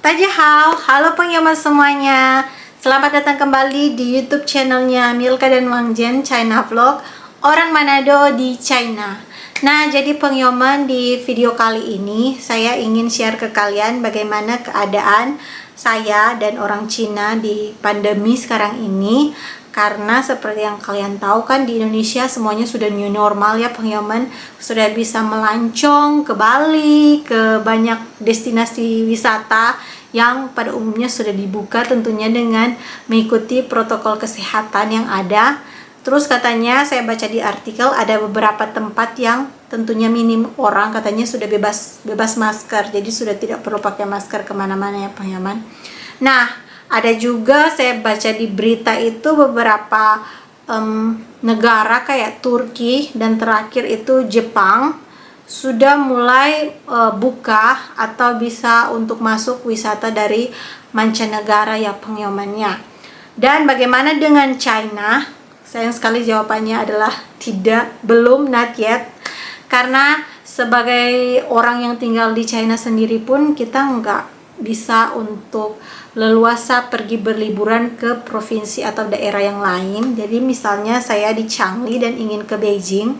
Tajihau, halo penggemar semuanya. Selamat datang kembali di YouTube channelnya Milka dan Wang Jen China Vlog, orang Manado di China. Nah, jadi penggemar, di video kali ini saya ingin share ke kalian bagaimana keadaan saya dan orang Cina di pandemi sekarang ini. Karena seperti yang kalian tahu kan, di Indonesia semuanya sudah new normal ya penggemar, sudah bisa melancong ke Bali, ke banyak destinasi wisata yang pada umumnya sudah dibuka tentunya dengan mengikuti protokol kesehatan yang ada. Terus katanya saya baca di artikel ada beberapa tempat yang tentunya minim orang, katanya sudah bebas masker, jadi sudah tidak perlu pakai masker kemana-mana ya penggemar. Nah, ada juga saya baca di berita itu beberapa negara kayak Turki dan terakhir itu Jepang sudah mulai buka atau bisa untuk masuk wisata dari mancanegara ya pengyomannya. Dan bagaimana dengan China? Sayang sekali jawabannya adalah tidak, belum, not yet. Karena sebagai orang yang tinggal di China sendiri pun kita nggak bisa untuk leluasa pergi berliburan ke provinsi atau daerah yang lain. Jadi misalnya saya di Changi dan ingin ke Beijing,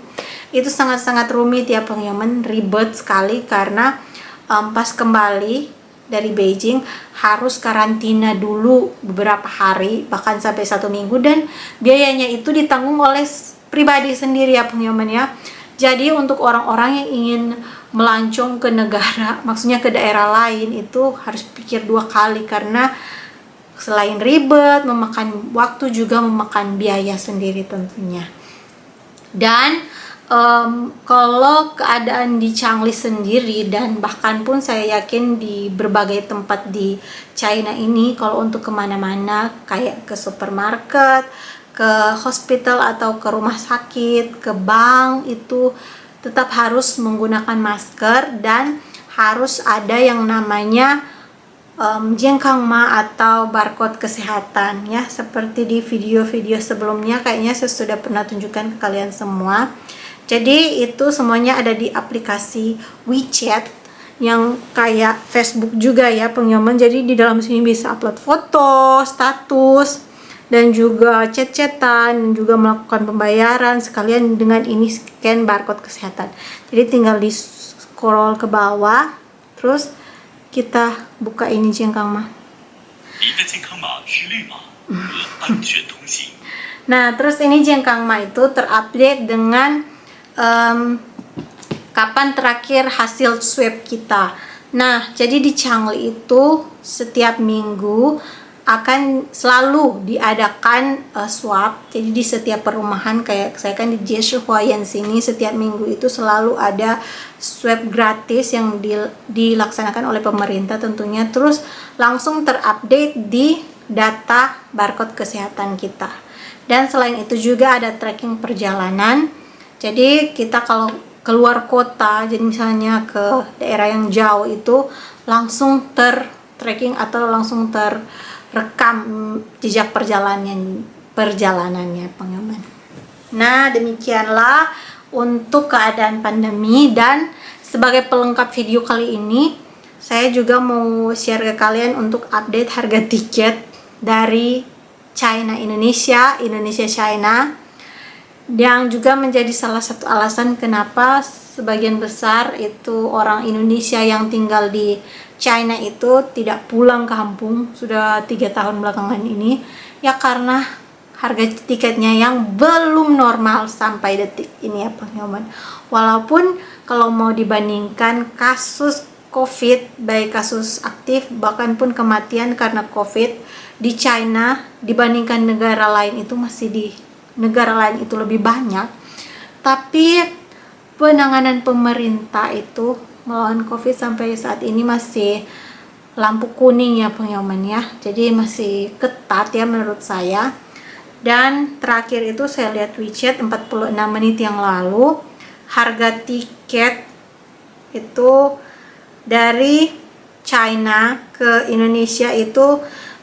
itu sangat-sangat rumit ya penggemar, ribet sekali karena pas kembali dari Beijing harus karantina dulu beberapa hari, bahkan sampai 1 minggu, dan biayanya itu ditanggung oleh pribadi sendiri ya penggemar ya. Jadi untuk orang-orang yang ingin melancong ke negara, maksudnya ke daerah lain, itu harus pikir 2 kali karena selain ribet, memakan waktu, juga memakan biaya sendiri tentunya. Dan kalau keadaan di Changi sendiri, dan bahkan pun saya yakin di berbagai tempat di China ini, kalau untuk kemana-mana kayak ke supermarket, ke hospital atau ke rumah sakit, ke bank, itu tetap harus menggunakan masker dan harus ada yang namanya jengkangma atau barcode kesehatan ya, seperti di video-video sebelumnya kayaknya saya sudah pernah tunjukkan ke kalian semua. Jadi itu semuanya ada di aplikasi WeChat yang kayak Facebook juga ya penggemar. Jadi di dalam sini bisa upload foto, status, dan juga chat-chatan, dan juga melakukan pembayaran sekalian dengan ini scan barcode kesehatan. Jadi tinggal di scroll ke bawah, terus kita buka ini jengkangma. Nah, terus ini jengkangma itu terupdate dengan kapan terakhir hasil swab kita. Nah, jadi di Changi itu setiap minggu akan selalu diadakan swab. Jadi di setiap perumahan, kayak saya kan di Jeshuhuayan sini, setiap minggu itu selalu ada swab gratis yang dilaksanakan oleh pemerintah tentunya. Terus langsung terupdate di data barcode kesehatan kita. Dan selain itu juga ada tracking perjalanan. Jadi kita kalau keluar kota, jadi misalnya ke daerah yang jauh, itu langsung tracking atau langsung rekam jejak perjalanannya penggemar. Nah, demikianlah untuk keadaan pandemi, dan sebagai pelengkap video kali ini saya juga mau share ke kalian untuk update harga tiket dari China Indonesia, Indonesia China, yang juga menjadi salah satu alasan kenapa sebagian besar itu orang Indonesia yang tinggal di China itu tidak pulang ke kampung sudah 3 tahun belakangan ini ya, karena harga tiketnya yang belum normal sampai detik ini ya penggemar. Walaupun kalau mau dibandingkan kasus COVID, baik kasus aktif bahkan pun kematian karena COVID di China dibandingkan negara lain, itu masih di negara lain itu lebih banyak, tapi penanganan pemerintah itu melawan COVID sampai saat ini masih lampu kuning ya penggemar ya. Jadi masih ketat ya menurut saya. Dan terakhir itu saya lihat WeChat 46 menit yang lalu, harga tiket itu dari China ke Indonesia itu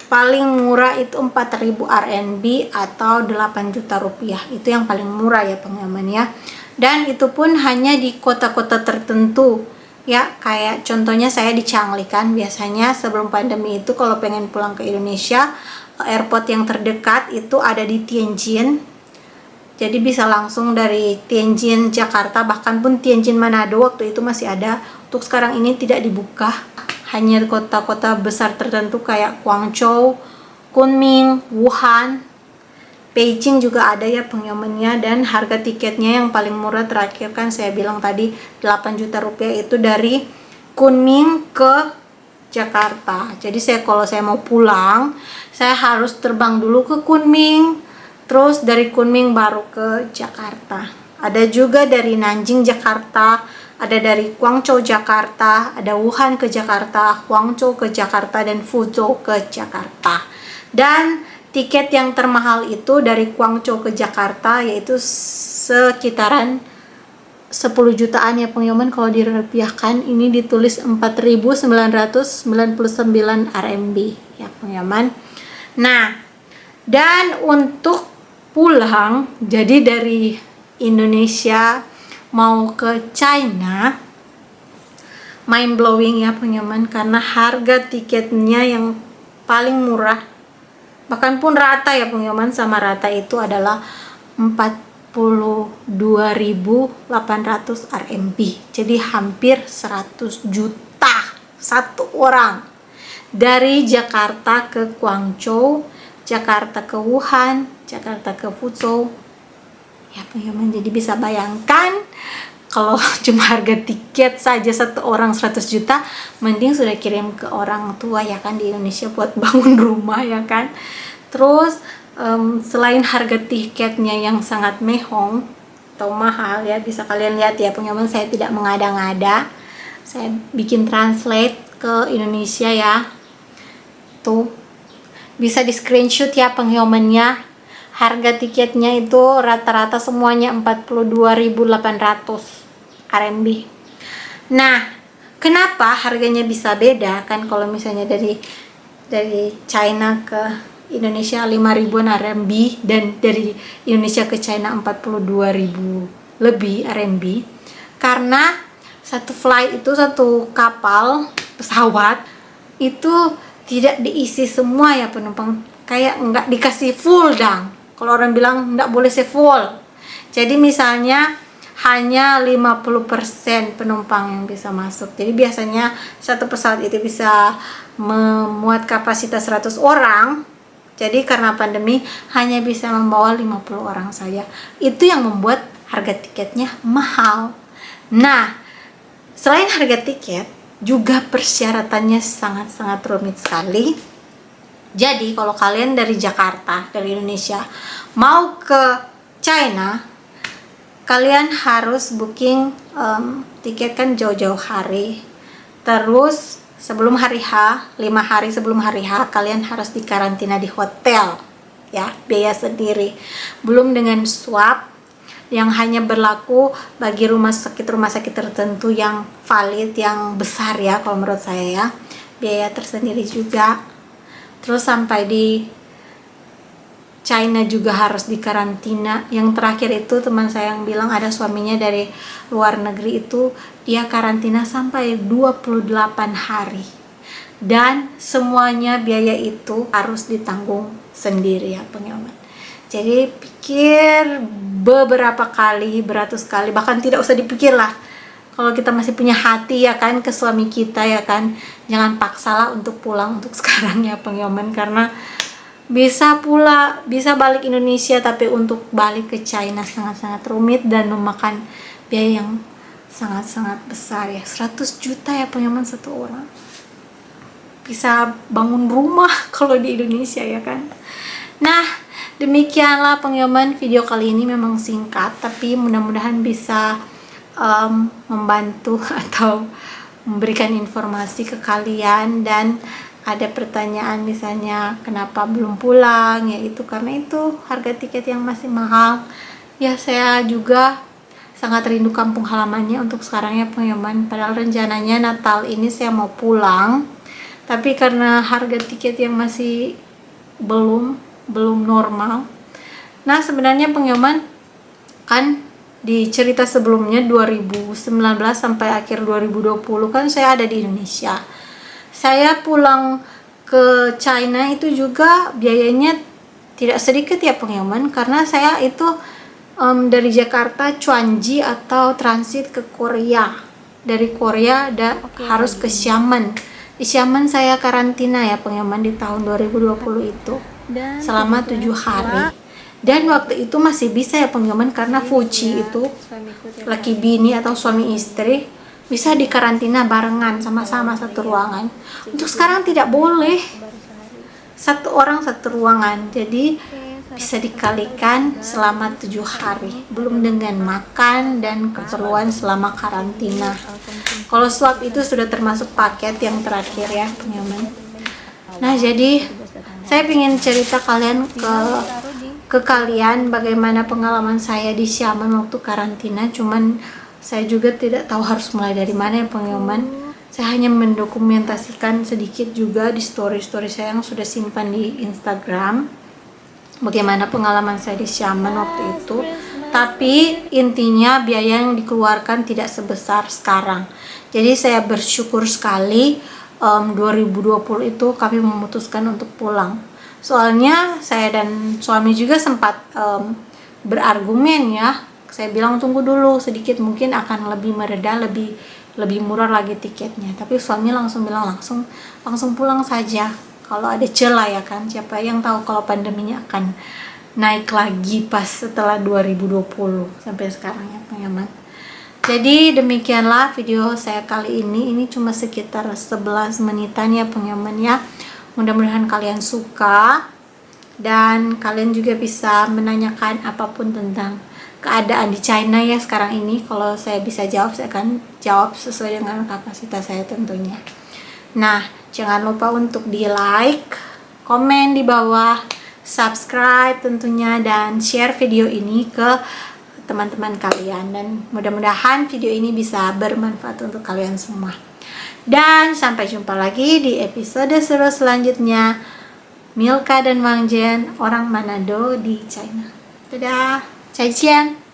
paling murah itu 4.000 RMB atau 8 juta rupiah. Itu yang paling murah ya penggemar ya. Dan itu pun hanya di kota-kota tertentu ya. Kayak contohnya saya di Chiangli kan, biasanya sebelum pandemi itu kalau pengen pulang ke Indonesia, airport yang terdekat itu ada di Tianjin. Jadi bisa langsung dari Tianjin Jakarta, bahkan pun Tianjin Manado waktu itu masih ada. Untuk sekarang ini tidak dibuka, hanya kota-kota besar tertentu kayak Guangzhou, Kunming, Wuhan, Beijing juga ada ya pengyomennya. Dan harga tiketnya yang paling murah terakhir kan saya bilang tadi 8 juta rupiah itu dari Kunming ke Jakarta. Jadi kalau saya mau pulang, saya harus terbang dulu ke Kunming, terus dari Kunming baru ke Jakarta. Ada juga dari Nanjing Jakarta, ada dari Guangzhou Jakarta, ada Wuhan ke Jakarta, Guangzhou ke Jakarta, dan Fuzhou ke Jakarta. Dan tiket yang termahal itu dari Guangzhou ke Jakarta yaitu sekitaran 10 jutaan ya pengyoman. Kalau dirupiahkan ini ditulis 4.999 RMB ya pengyoman. Nah, dan untuk pulang, jadi dari Indonesia mau ke China, mind blowing ya pengyoman, karena harga tiketnya yang paling murah, bahkan pun rata ya pengyoman, sama rata itu adalah 42.800 RMB. Jadi hampir 100 juta satu orang. Dari Jakarta ke Guangzhou, Jakarta ke Wuhan, Jakarta ke Fuzhou. Ya pengyoman, jadi bisa bayangkan kalau cuma harga tiket saja satu orang 100 juta, mending sudah kirim ke orang tua ya kan di Indonesia buat bangun rumah ya kan. Terus selain harga tiketnya yang sangat mehong atau mahal ya, bisa kalian lihat ya pengyoman, saya tidak mengada-ngada, saya bikin translate ke Indonesia ya. Tuh bisa di screenshot ya pengyomannya. Harga tiketnya itu rata-rata semuanya 42.800 RMB. Nah, kenapa harganya bisa beda kan? Kalau misalnya dari China ke Indonesia 5.000-an RMB dan dari Indonesia ke China 42.000 lebih RMB, karena satu flight itu, satu kapal pesawat itu tidak diisi semua ya penumpang, kayak nggak dikasih full dong. Kalau orang bilang nggak boleh full. Jadi misalnya hanya 50% penumpang yang bisa masuk. Jadi biasanya satu pesawat itu bisa memuat kapasitas 100 orang. Jadi karena pandemi hanya bisa membawa 50 orang saja. Itu yang membuat harga tiketnya mahal. Nah, selain harga tiket, juga persyaratannya sangat-sangat rumit sekali. Jadi kalau kalian dari Jakarta, dari Indonesia mau ke China, kalian harus booking tiket kan jauh-jauh hari. Terus sebelum hari H, 5 hari sebelum hari H, kalian harus dikarantina di hotel ya, biaya sendiri. Belum dengan swab yang hanya berlaku bagi rumah sakit tertentu yang valid, yang besar ya kalau menurut saya ya, biaya tersendiri juga. Terus sampai di China juga harus dikarantina. Yang terakhir itu teman saya yang bilang ada suaminya dari luar negeri, itu dia karantina sampai 28 hari. Dan semuanya biaya itu harus ditanggung sendiri ya pengyoman. Jadi pikir beberapa kali, beratus kali, bahkan tidak usah dipikir lah. Kalau kita masih punya hati ya kan ke suami kita ya kan, jangan paksalah untuk pulang untuk sekarang ya pengyoman, karena bisa balik Indonesia, tapi untuk balik ke China sangat-sangat rumit dan memakan biaya yang sangat-sangat besar ya. 100 juta ya pengyoman satu orang. Bisa bangun rumah kalau di Indonesia ya kan. Nah, demikianlah pengyoman video kali ini, memang singkat tapi mudah-mudahan bisa membantu atau memberikan informasi ke kalian. Dan ada pertanyaan misalnya kenapa belum pulang, yaitu karena itu harga tiket yang masih mahal ya. Saya juga sangat rindu kampung halamannya untuk sekarang ya pengyoman. Padahal rencananya Natal ini saya mau pulang, tapi karena harga tiket yang masih belum normal. Nah sebenarnya pengyoman kan di cerita sebelumnya 2019 sampai akhir 2020 kan saya ada di Indonesia. Saya pulang ke China itu juga biayanya tidak sedikit ya pengalaman, karena saya itu dari Jakarta Chuanji atau transit ke Korea. Dari Korea harus ke Xiamen. Di Xiamen saya karantina ya pengalaman di tahun 2020 itu selama 7 hari. Dan waktu itu masih bisa ya pengalaman, karena Fuji itu laki bini atau suami istri bisa dikarantina barengan sama-sama satu ruangan. Untuk sekarang tidak boleh, satu orang satu ruangan, jadi bisa dikalikan selama 7 hari, belum dengan makan dan keperluan selama karantina. Kalau swab itu sudah termasuk paket yang terakhir ya penyaman. Nah, jadi saya ingin cerita ke kalian bagaimana pengalaman saya di Xiamen waktu karantina. Cuman saya juga tidak tahu harus mulai dari mana ya pengalaman. Saya hanya mendokumentasikan sedikit juga di story-story saya yang sudah simpan di Instagram, bagaimana pengalaman saya di Xiamen waktu itu. Tapi intinya biaya yang dikeluarkan tidak sebesar sekarang. Jadi saya bersyukur sekali 2020 itu kami memutuskan untuk pulang. Soalnya saya dan suami juga sempat berargumen ya. Saya bilang tunggu dulu sedikit, mungkin akan lebih mereda, lebih murah lagi tiketnya. Tapi suami langsung bilang langsung pulang saja. Kalau ada celah ya kan, siapa yang tahu kalau pandeminya akan naik lagi pas setelah 2020 sampai sekarang ya pengaman. Jadi demikianlah video saya kali ini. Ini cuma sekitar 11 menitan ya pengaman ya. Mudah-mudahan kalian suka dan kalian juga bisa menanyakan apapun tentang keadaan di China ya sekarang ini. Kalau saya bisa jawab, saya akan jawab sesuai dengan kapasitas saya tentunya. Nah, jangan lupa untuk di like, komen di bawah, subscribe tentunya, dan share video ini ke teman-teman kalian. Dan mudah-mudahan video ini bisa bermanfaat untuk kalian semua. Dan sampai jumpa lagi di episode seru selanjutnya. Milka dan Wang Jen, orang Manado di China. Dadah, 再见。